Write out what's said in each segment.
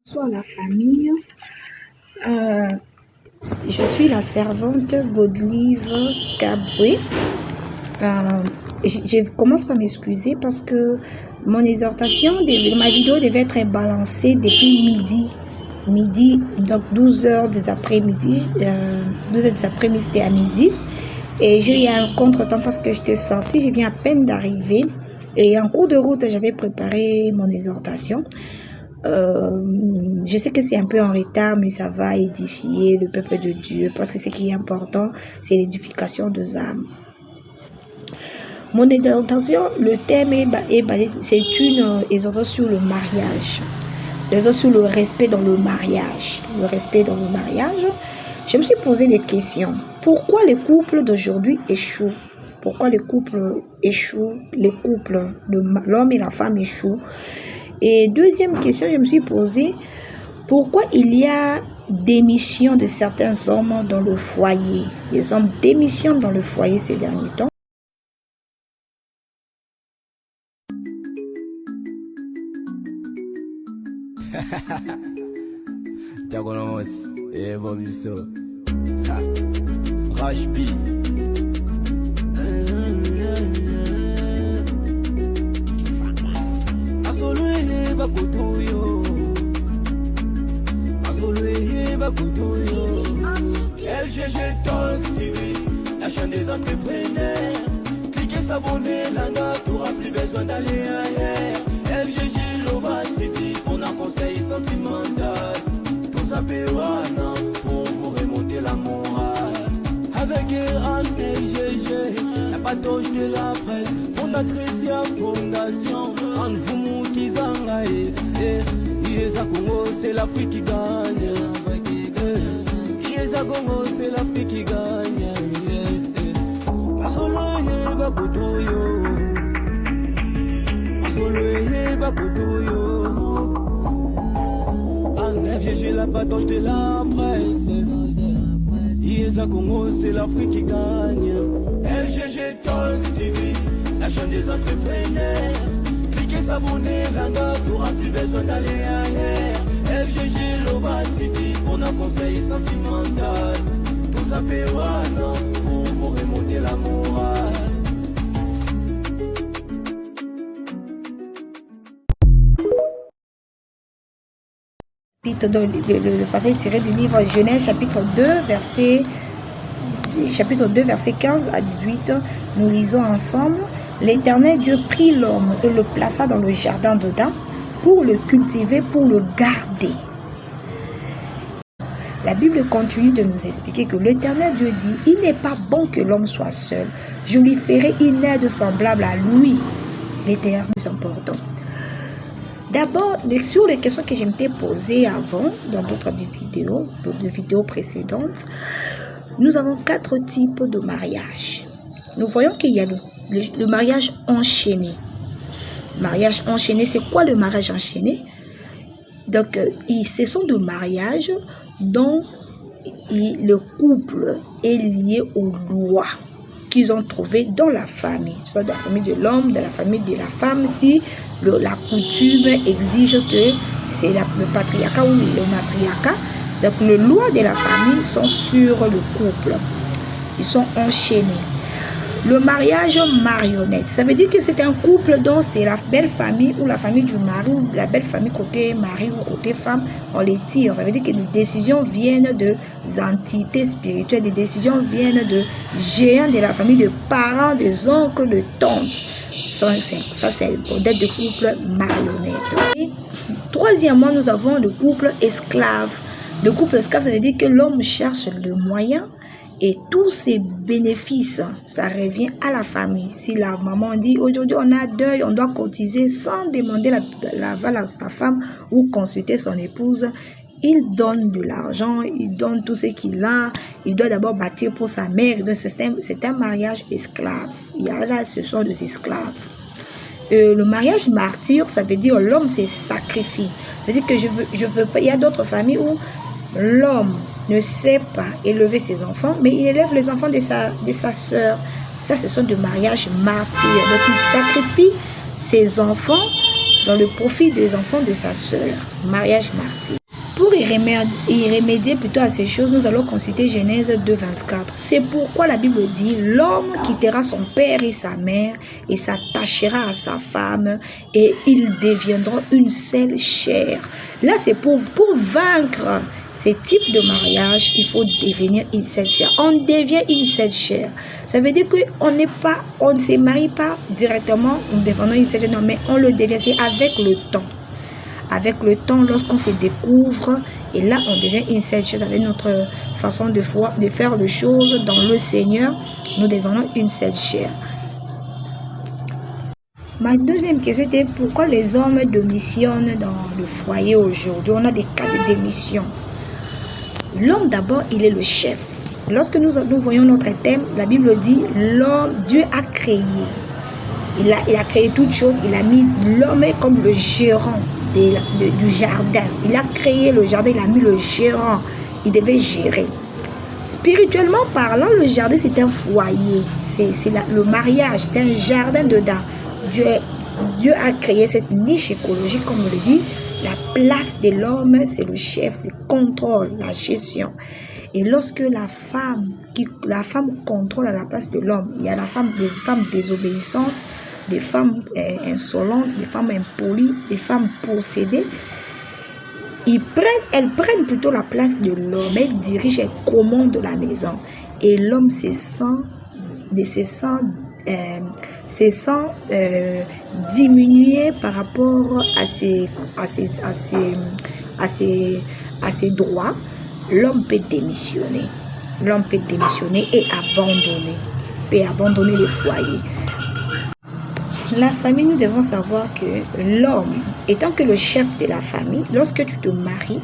Bonsoir la famille. Euh, je suis la servante Godelive Caboué. Je commence par m'excuser parce que mon exhortation de ma vidéo devait être balancée depuis midi, donc 12 heures des après-midi, 12 heures des après-midi, c'était à midi. Et j'ai eu un contretemps parce que j'étais sortie, je viens à peine d'arriver. Et en cours de route, j'avais préparé mon exhortation. Je sais que c'est un peu en retard, mais ça va édifier le peuple de Dieu parce que ce qui est important, c'est l'édification des âmes. Mon exhortation, le thème c'est une exhortation sur le mariage. L'exhortation sur le respect dans le mariage. Le respect dans le mariage. Je me suis posé des questions. Pourquoi les couples d'aujourd'hui échouent? Pourquoi les couples échouent? Les couples, l'homme et la femme échouent. Et deuxième question, je me suis posée, pourquoi il y a démission de certains hommes dans le foyer? Les hommes démissionnent dans le foyer ces derniers temps. LGG Talks TV, la chaîne des entrepreneurs. Cliquez s'abonner, là, tu n'auras plus besoin d'aller ailleurs. LGG Global TV, on a conseil sentimental. Tous à Pérouana pour vous remonter la morale. Avec Eran LGG, la patoche de la presse, fondatrice à fondation. En vous moutizanga Yeza Congo, c'est l'Afrique qui gagne. Yeza Congo, c'est l'Afrique qui gagne. Masolo yeba kutuyo. Masolo yeba kutuyo. En FGG, la patoche de la presse. Yeza Congo, c'est l'Afrique qui gagne. FGG Talks TV, la chaîne des entrepreneurs. Cliquez s'abonner, là, tu n'auras plus besoin d'aller ailleurs. FGG Global TV, on a conseil sentimental. Tous à Pérouana pour vous remonter la morale. Le passage tiré du livre Genèse chapitre 2, verset 15 à 18. Nous lisons ensemble. L'Éternel Dieu prit l'homme et le plaça dans le jardin d'Éden pour le cultiver, pour le garder. La Bible continue de nous expliquer que l'Éternel Dieu dit, il n'est pas bon que l'homme soit seul. Je lui ferai une aide semblable à lui. L'Éternel, c'est important. D'abord, sur les questions que je m'étais posées avant, dans d'autres vidéos précédentes, nous avons 4 types de mariage. Nous voyons qu'il y a le mariage enchaîné. Mariage enchaîné, c'est quoi le mariage enchaîné? Donc, ce sont des mariages dont le couple est lié aux lois qu'ils ont trouvées dans la famille, soit dans la famille de l'homme, dans la famille de la femme, si la coutume exige que c'est le patriarcat ou le matriarcat. Donc, les lois de la famille sont sur le couple. Ils sont enchaînés. Le mariage marionnette, ça veut dire que c'est un couple dont c'est la belle famille ou la famille du mari ou la belle famille côté mari ou côté femme, on les tire. Ça veut dire que les décisions viennent de entités spirituelles, les décisions viennent de géants de la famille, de parents, des oncles, de tantes. Ça, c'est le modèle de couple marionnette. Et troisièmement, nous avons le couple esclave. Le couple esclave, ça veut dire que l'homme cherche le moyen et tous ces bénéfices, ça revient à la famille. Si la maman dit, aujourd'hui on a deuil, on doit cotiser sans demander l'aval à sa femme ou consulter son épouse, il donne de l'argent, il donne tout ce qu'il a, il doit d'abord bâtir pour sa mère. C'est un mariage esclave. Il y a là, ce sont des esclaves. Le mariage martyr, ça veut dire l'homme se sacrifie. Ça veut dire que je veux pas. Il y a d'autres familles où l'homme ne sait pas élever ses enfants, mais il élève les enfants de sa sœur. Ça, ce sont des mariages martyrs. Donc, il sacrifie ses enfants dans le profit des enfants de sa sœur. Mariage martyr. Pour y remédier plutôt à ces choses, nous allons consulter Genèse 2,24. C'est pourquoi la Bible dit, l'homme quittera son père et sa mère et s'attachera à sa femme et ils deviendront une seule chair. Là, c'est pour vaincre ces types de mariage, il faut devenir une seule chair. On devient une seule chair. Ça veut dire qu'on ne se marie pas directement en devenant une seule chair, non, mais on le devient, c'est avec le temps. Avec le temps, lorsqu'on se découvre, et là, on devient une seule chair avec notre façon de faire les choses dans le Seigneur, nous devenons une seule chair. Ma deuxième question était pourquoi les hommes démissionnent dans le foyer aujourd'hui. On a des cas de démission. L'homme d'abord, il est le chef. Lorsque nous voyons notre thème, la Bible dit l'homme, Dieu a créé. Il a créé toutes choses, il a mis l'homme comme le gérant du jardin. Il a créé le jardin, il a mis le gérant. Il devait gérer. Spirituellement parlant, le jardin c'est un foyer. C'est le mariage, c'est un jardin dedans. Dieu a créé cette niche écologique, comme on le dit. La place de l'homme, c'est le chef, le contrôle, la gestion. Et lorsque la femme contrôle à la place de l'homme, il y a des femmes désobéissantes, des femmes insolentes, des femmes impolies, des femmes possédées. Elles prennent plutôt la place de l'homme. Elles dirigent, elles commandent la maison. Et l'homme se sent diminué par rapport à ses droits. L'homme peut démissionner. L'homme peut démissionner et abandonner le foyer. La famille, nous devons savoir que l'homme, étant que le chef de la famille, lorsque tu te maries,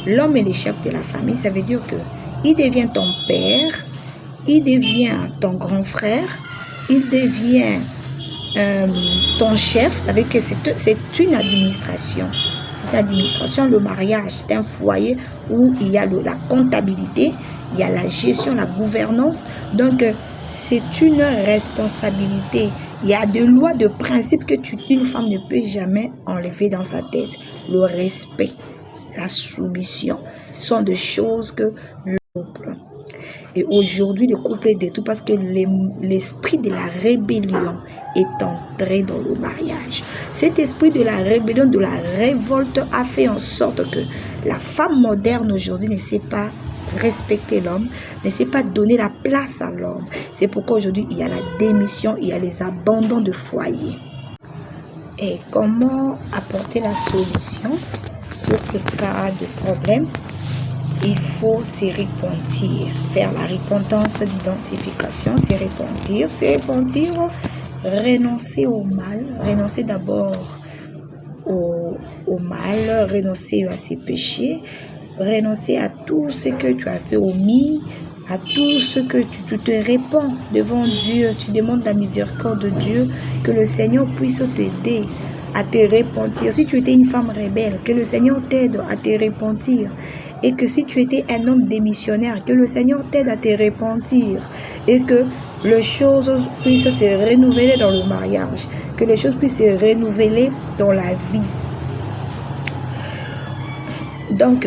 l'homme est le chef de la famille. Ça veut dire qu'il devient ton père, il devient ton grand frère, il devient ton chef. Avec que c'est une administration. C'est une administration, le mariage, c'est un foyer où il y a la comptabilité, il y a la gestion, la gouvernance. Donc, c'est une responsabilité. Il y a des lois, de principes que une femme ne peut jamais enlever dans sa tête. Le respect, la soumission, ce sont des choses que le couple. Et aujourd'hui, le couple est détruit parce que l'esprit de la rébellion est entré dans le mariage. Cet esprit de la rébellion, de la révolte a fait en sorte que la femme moderne aujourd'hui ne sait pas respecter l'homme, ne sait pas donner la place à l'homme. C'est pourquoi aujourd'hui, il y a la démission, il y a les abandons de foyer. Et comment apporter la solution sur ces cas de problème? Il faut se repentir, faire la repentance d'identification, se repentir, renoncer au mal, renoncer d'abord au mal, renoncer à ses péchés, renoncer à tout ce que tu as fait omis, à tout ce que tu te répands devant Dieu. Tu demandes la miséricorde de Dieu, que le Seigneur puisse t'aider à te repentir. Si tu étais une femme rebelle, que le Seigneur t'aide à te repentir. Et que si tu étais un homme démissionnaire, que le Seigneur t'aide à te repentir. Et que les choses puissent se renouveler dans le mariage. Que les choses puissent se renouveler dans la vie. Donc,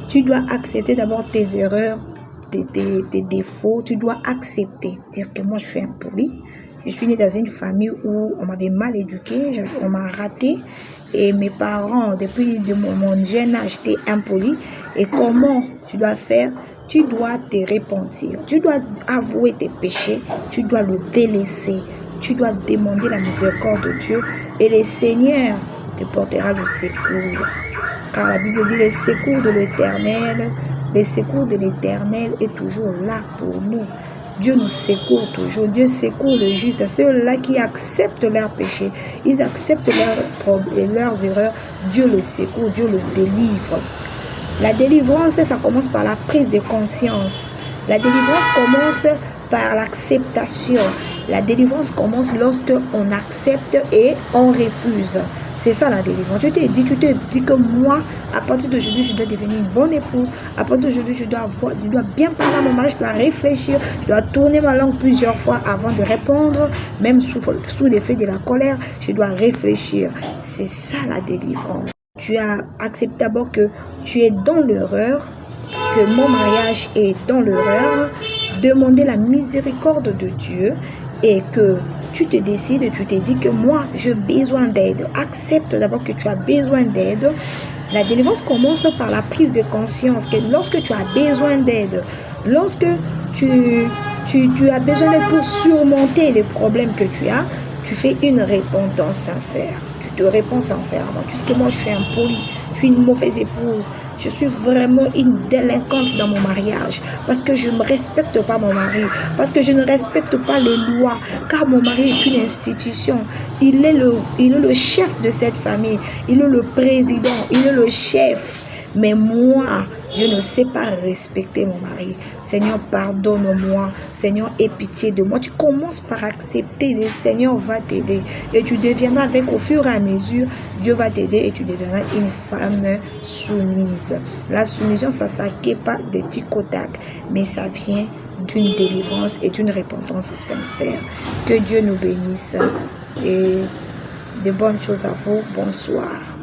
tu dois accepter d'abord tes erreurs, tes défauts. Tu dois accepter, dire que moi je suis impoli. Je suis née dans une famille où on m'avait mal éduquée, on m'a raté. Et mes parents, depuis mon jeune âge, étaient impolis. Et comment tu dois faire? Tu dois te repentir. Tu dois avouer tes péchés. Tu dois le délaisser. Tu dois demander la miséricorde de Dieu. Et le Seigneur te portera le secours. Car la Bible dit, le secours de l'Éternel est toujours là pour nous. Dieu nous secourt toujours. Dieu secourt le juste. Ceux-là qui acceptent leurs péchés, ils acceptent leurs erreurs. Dieu le secourt, Dieu le délivre. La délivrance, ça commence par la prise de conscience. La délivrance commence par l'acceptation. La délivrance commence lorsque on accepte et on refuse. C'est ça la délivrance. Tu te dis que moi, à partir d'aujourd'hui, je dois devenir une bonne épouse. À partir d'aujourd'hui, je dois bien parler à mon mari, je dois réfléchir, je dois tourner ma langue plusieurs fois avant de répondre, même sous l'effet de la colère, je dois réfléchir. C'est ça la délivrance. Tu as accepté d'abord que tu es dans l'erreur, que mon mariage est dans l'erreur, demander la miséricorde de Dieu et que tu te décides, tu te dis que moi, j'ai besoin d'aide. Accepte d'abord que tu as besoin d'aide. La délivrance commence par la prise de conscience que lorsque tu as besoin d'aide, lorsque tu as besoin d'aide pour surmonter les problèmes que tu as, tu fais une repentance sincère. Tu te réponds sincèrement. Tu dis que moi, je suis impolie, je suis une mauvaise épouse, je suis vraiment une délinquante dans mon mariage parce que je ne respecte pas mon mari, parce que je ne respecte pas les lois, car mon mari est une institution. Il est le chef de cette famille, il est le président, il est le chef. Mais moi, je ne sais pas respecter mon mari. Seigneur, pardonne-moi. Seigneur, aie pitié de moi. Tu commences par accepter. Le Seigneur va t'aider. Et tu deviendras au fur et à mesure, Dieu va t'aider et tu deviendras une femme soumise. La soumission, ça ne s'acquiert pas des tic au tac, mais ça vient d'une délivrance et d'une repentance sincère. Que Dieu nous bénisse et de bonnes choses à vous. Bonsoir.